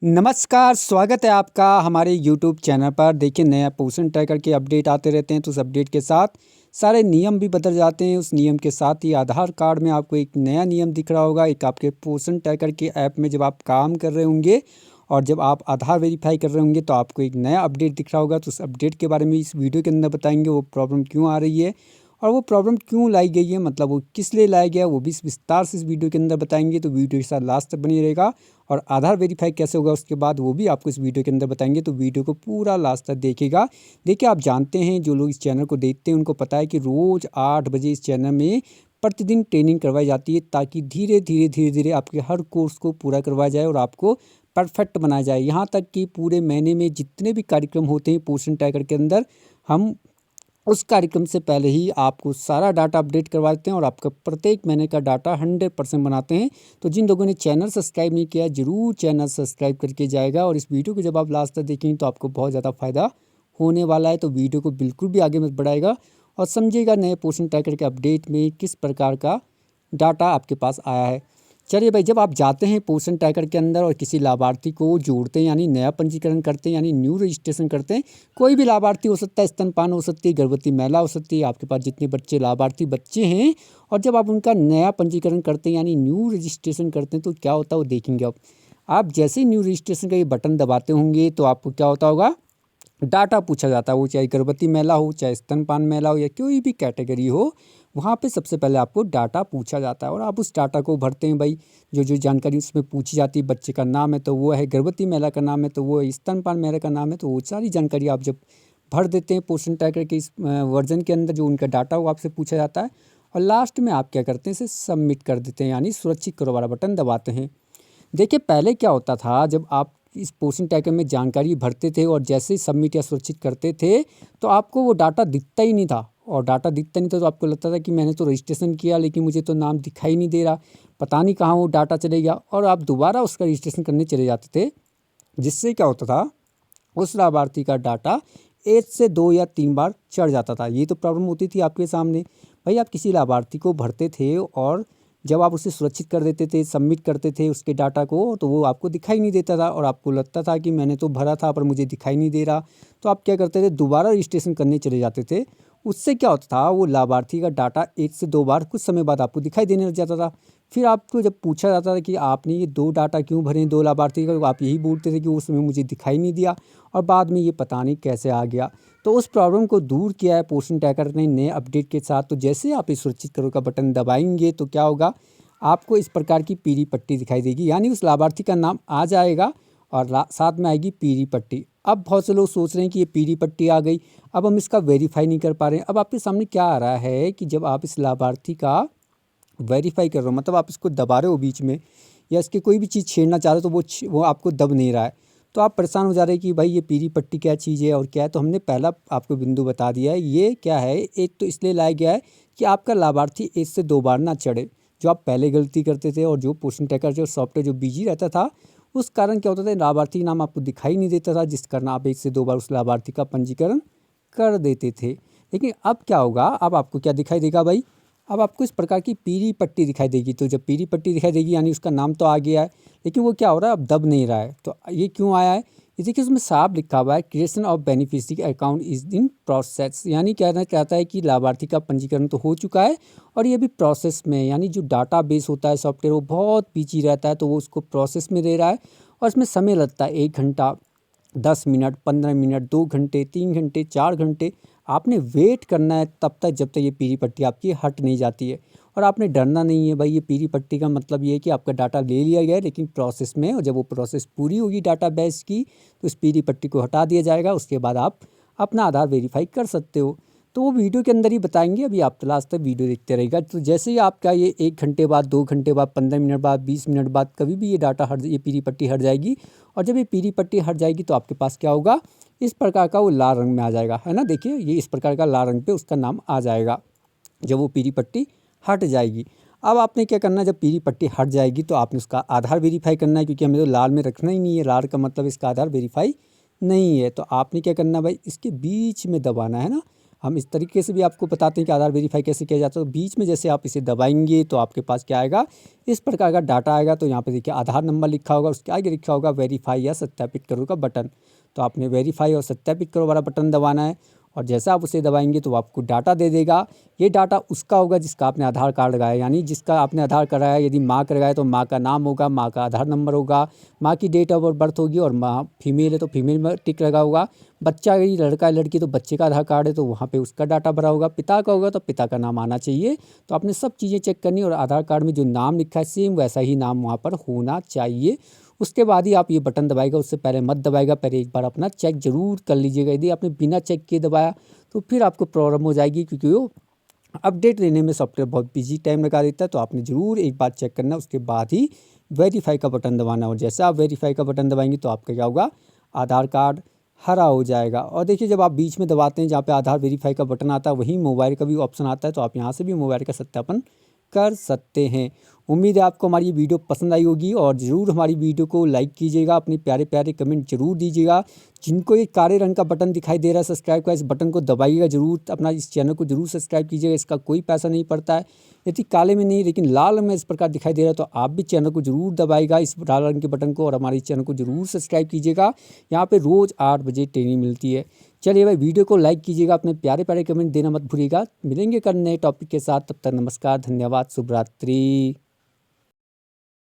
नमस्कार, स्वागत है आपका हमारे यूट्यूब चैनल पर। देखिए, नया पोषण ट्रैकर के अपडेट आते रहते हैं, तो उस अपडेट के साथ सारे नियम भी बदल जाते हैं। उस नियम के साथ ही आधार कार्ड में आपको एक नया नियम दिख रहा होगा। एक आपके पोषण ट्रैकर के ऐप में जब आप काम कर रहे होंगे और जब आप आधार वेरीफाई कर रहे होंगे, तो आपको एक नया अपडेट दिख रहा होगा। तो उस अपडेट के बारे में इस वीडियो के अंदर बताएंगे, वो प्रॉब्लम क्यों आ रही है और वो प्रॉब्लम क्यों लाई गई है, मतलब वो किस लिए लाया गया, वो भी विस्तार से इस वीडियो के अंदर बताएंगे। तो वीडियो के साथ लास्ट तक बनी रहेगा। और आधार वेरीफाई कैसे होगा उसके बाद वो भी आपको इस वीडियो के अंदर बताएंगे, तो वीडियो को पूरा लास्ट तक देखिएगा। देखिए, आप जानते हैं, जो लोग इस चैनल को देखते हैं उनको पता है कि रोज़ 8 बजे इस चैनल में प्रतिदिन ट्रेनिंग करवाई जाती है, ताकि धीरे धीरे आपके हर कोर्स को पूरा करवाया जाए और आपको परफेक्ट बनाया जाए। यहाँ तक कि पूरे महीने में जितने भी कार्यक्रम होते हैं पोषण ट्रैकर के अंदर, हम उस कार्यक्रम से पहले ही आपको सारा डाटा अपडेट करवा देते हैं और आपका प्रत्येक महीने का डाटा 100% बनाते हैं। तो जिन लोगों ने चैनल सब्सक्राइब नहीं किया, ज़रूर चैनल सब्सक्राइब करके जाएगा। और इस वीडियो को जब आप लास्ट तक देखेंगे तो आपको बहुत ज़्यादा फ़ायदा होने वाला है। तो वीडियो को बिल्कुल भी आगे मत बढ़ाएगा और समझिएगा नए पोषण ट्रैकर के अपडेट में किस प्रकार का डाटा आपके पास आया है। चलिए भाई, जब आप जाते हैं पोषण ट्रैकर के अंदर और किसी लाभार्थी को जोड़ते हैं, यानी नया पंजीकरण करते हैं, यानी न्यू रजिस्ट्रेशन करते हैं, कोई भी लाभार्थी हो सकता है, स्तनपान हो सकती है, गर्भवती महिला हो सकती है, आपके पास जितने बच्चे लाभार्थी बच्चे हैं, और जब आप उनका नया पंजीकरण करते हैं यानी न्यू रजिस्ट्रेशन करते हैं, तो क्या होता है वो देखेंगे। आप जैसे ही न्यू रजिस्ट्रेशन का ये बटन दबाते होंगे तो आपको क्या होता होगा, डाटा पूछा जाता है। वो चाहे गर्भवती महिला हो, चाहे स्तनपान महिला हो, या कोई भी कैटेगरी हो, वहाँ पे सबसे पहले आपको डाटा पूछा जाता है और आप उस डाटा को भरते हैं। भाई, जो जो जानकारी उसमें पूछी जाती है, बच्चे का नाम है तो वो है, गर्भवती महिला का नाम है तो वो है, स्तनपान महिला का नाम है तो वो सारी जानकारी आप जब भर देते हैं पोषण ट्रैकर के इस वर्जन के अंदर, जो उनका डाटा वो आपसे पूछा जाता है। और लास्ट में आप क्या करते हैं, इसे सबमिट कर देते हैं, यानी सुरक्षित करो वाला बटन दबाते हैं। देखिए, पहले क्या होता था, जब आप इस पोषण ट्रैकर में जानकारी भरते थे और जैसे ही सबमिट या सुरक्षित करते थे, तो आपको वो डाटा दिखता ही नहीं था। और डाटा दिखता नहीं था तो आपको लगता था कि मैंने तो रजिस्ट्रेशन किया, लेकिन मुझे तो नाम दिखाई नहीं दे रहा, पता नहीं कहाँ वो डाटा चले गया। और आप दोबारा उसका रजिस्ट्रेशन करने चले जाते थे, जिससे क्या होता था, उस लाभार्थी का डाटा 1 से 2 या 3 बार चढ़ जाता था। ये तो प्रॉब्लम होती थी आपके सामने। भाई, आप किसी लाभार्थी को भरते थे और जब आप उसे सुरक्षित कर देते थे, सबमिट करते थे उसके डाटा को, तो वो आपको दिखाई नहीं देता था और आपको लगता था कि मैंने तो भरा था पर मुझे दिखाई नहीं दे रहा। तो आप क्या करते थे, दोबारा रजिस्ट्रेशन करने चले जाते थे। उससे क्या होता था, वो लाभार्थी का डाटा 1 से 2 बार कुछ समय बाद आपको दिखाई देने लग जाता था। फिर आपको जब पूछा जाता था कि आपने ये 2 डाटा क्यों भरे, 2 लाभार्थी का, तो आप यही बोलते थे कि उस समय मुझे दिखाई नहीं दिया और बाद में ये पता नहीं कैसे आ गया। तो उस प्रॉब्लम को दूर किया है पोषण ट्रैकर ने नए अपडेट के साथ। तो जैसे ही आप इस सुरक्षित करो का बटन दबाएंगे तो क्या होगा, आपको इस प्रकार की पीली पट्टी दिखाई देगी, यानी उस लाभार्थी का नाम आ जाएगा और साथ में आएगी पीली पट्टी। अब बहुत से लोग सोच रहे हैं कि ये पीली पट्टी आ गई, अब हम इसका वेरीफाई नहीं कर पा रहे हैं। अब आपके सामने क्या आ रहा है कि जब आप इस लाभार्थी का वेरीफाई कर रहे हो, मतलब आप इसको दबा रहे हो बीच में, या इसके कोई भी चीज़ छेड़ना चाह रहे हो, तो वो आपको दब नहीं रहा है। तो आप परेशान हो जा रहे हैं कि भाई ये पीली पट्टी क्या चीज़ है और क्या है। तो हमने पहला आपको बिंदु बता दिया है। ये क्या है, एक तो इसलिए लाया गया है कि आपका लाभार्थी 1 से 2 बार ना चढ़े। जो आप पहले गलती करते थे और जो पोषण ट्रैकर जो सॉफ्टवेयर जो बिजी रहता था, उस कारण क्या होता था, लाभार्थी नाम आपको दिखाई नहीं देता था, जिस कारण आप 1 से 2 बार उस लाभार्थी का पंजीकरण कर देते थे। लेकिन अब क्या होगा, अब आपको क्या दिखाई देगा भाई, अब आपको इस प्रकार की पीली पट्टी दिखाई देगी। तो जब पीली पट्टी दिखाई देगी यानी उसका नाम तो आ गया है, लेकिन वो क्या हो रहा है, अब दब नहीं रहा है। तो ये क्यों आया है, ये देखिए, उसमें साफ लिखा हुआ है, creation of beneficiary account is in process. यानी कहना चाहता है कि लाभार्थी का पंजीकरण तो हो चुका है और ये भी प्रोसेस में है। यानी जो डाटा बेस होता है सॉफ्टवेयर, वो बहुत बिजी रहता है, तो वो उसको प्रोसेस में दे रहा है और इसमें समय लगता है 1 घंटा, 10 मिनट, 15 मिनट, 2 घंटे, 3 घंटे, 4 घंटे। आपने वेट करना है तब तक जब तक ये पीली पट्टी आपकी हट नहीं जाती है। और आपने डरना नहीं है भाई, ये पीली पट्टी का मतलब ये है कि आपका डाटा ले लिया गया है, लेकिन प्रोसेस में, और जब वो प्रोसेस पूरी होगी डाटा बेस की, तो इस पीली पट्टी को हटा दिया जाएगा। उसके बाद आप अपना आधार वेरीफाई कर सकते हो। तो वो वीडियो के अंदर ही बताएंगे, अभी आप लास्ट तक वीडियो देखते रहिएगा। तो जैसे ही आपका ये 1 घंटे बाद, 2 घंटे बाद, 15 मिनट बाद, 20 मिनट बाद, कभी भी ये डाटा ये पीली पट्टी हट जाएगी। और जब ये पीली पट्टी हट जाएगी तो आपके पास क्या होगा, इस प्रकार का वो लाल रंग में आ जाएगा, है ना। देखिए, ये इस प्रकार का लाल रंग पे उसका नाम आ जाएगा जब वो पीली पट्टी हट जाएगी। अब आपने क्या करना है, जब पीली पट्टी हट जाएगी तो आपने उसका आधार वेरीफाई करना है, क्योंकि हमें तो लाल में रखना ही नहीं है। लाल का मतलब इसका आधार वेरीफाई नहीं है। तो आपने क्या करना है भाई, इसके बीच में दबाना है ना। हम इस तरीके से भी आपको बताते हैं कि आधार वेरीफाई कैसे किया जाता है। तो बीच में जैसे आप इसे दबाएंगे तो आपके पास क्या आएगा, इस प्रकार का डाटा आएगा। तो यहाँ पे देखिए आधार नंबर लिखा होगा, उसके आगे लिखा होगा वेरीफाई या सत्यापित करो का बटन। तो आपने वेरीफाई और सत्यापित करो वाला बटन दबाना है और जैसा आप उसे दबाएंगे तो आपको डाटा दे देगा। ये डाटा उसका होगा जिसका आपने आधार कार्ड लगाया, यानी जिसका आपने आधार कराया। यदि माँ का लगाया तो माँ का नाम होगा, माँ का आधार नंबर होगा, माँ की डेट ऑफ बर्थ होगी और माँ फीमेल है तो फीमेल में टिक लगा होगा। बच्चा यदि लड़का है लड़की तो बच्चे का आधार कार्ड है तो वहाँ पे उसका डाटा भरा होगा। पिता का होगा तो पिता का नाम आना चाहिए। तो आपने सब चीज़ें चेक करनी और आधार कार्ड में जो नाम लिखा है सेम वैसा ही नाम वहाँ पर होना चाहिए। उसके बाद ही आप ये बटन दबाएगा, उससे पहले मत दबाएगा। पहले एक बार अपना चेक ज़रूर कर लीजिएगा। यदि आपने बिना चेक किए दबाया तो फिर आपको प्रॉब्लम हो जाएगी, क्योंकि वो अपडेट लेने में सॉफ्टवेयर बहुत बिजी टाइम लगा देता है। तो आपने ज़रूर एक बार चेक करना, उसके बाद ही वेरीफाई का बटन दबाना। और जैसे आप वेरीफाई का बटन दबाएंगे तो आपका क्या होगा, आधार कार्ड हरा हो जाएगा। और देखिए जब आप बीच में दबाते हैं जहाँ पे आधार वेरीफाई का बटन आता है वहीं मोबाइल का भी ऑप्शन आता है, तो आप यहाँ से भी मोबाइल का सत्यापन कर सकते हैं। उम्मीद है आपको हमारी ये वीडियो पसंद आई होगी और ज़रूर हमारी वीडियो को लाइक कीजिएगा, अपने प्यारे प्यारे कमेंट जरूर दीजिएगा। जिनको ये काले रंग का बटन दिखाई दे रहा है सब्सक्राइब का, इस बटन को दबाइएगा ज़रूर। अपना इस चैनल को जरूर सब्सक्राइब कीजिएगा, इसका कोई पैसा नहीं पड़ता है। यदि काले में नहीं लेकिन लाल में इस प्रकार दिखाई दे रहा है तो आप भी चैनल को जरूर दबाइएगा इस लाल रंग के बटन को और हमारे चैनल को जरूर सब्सक्राइब कीजिएगा। यहाँ पर रोज़ 8 बजे ट्रेनिंग मिलती है। चलिए भाई, वीडियो को लाइक कीजिएगा, अपने प्यारे प्यारे कमेंट देना मत भूलिएगा। मिलेंगे कल नए टॉपिक के साथ, तब तक नमस्कार, धन्यवाद, शुभ रात्रि।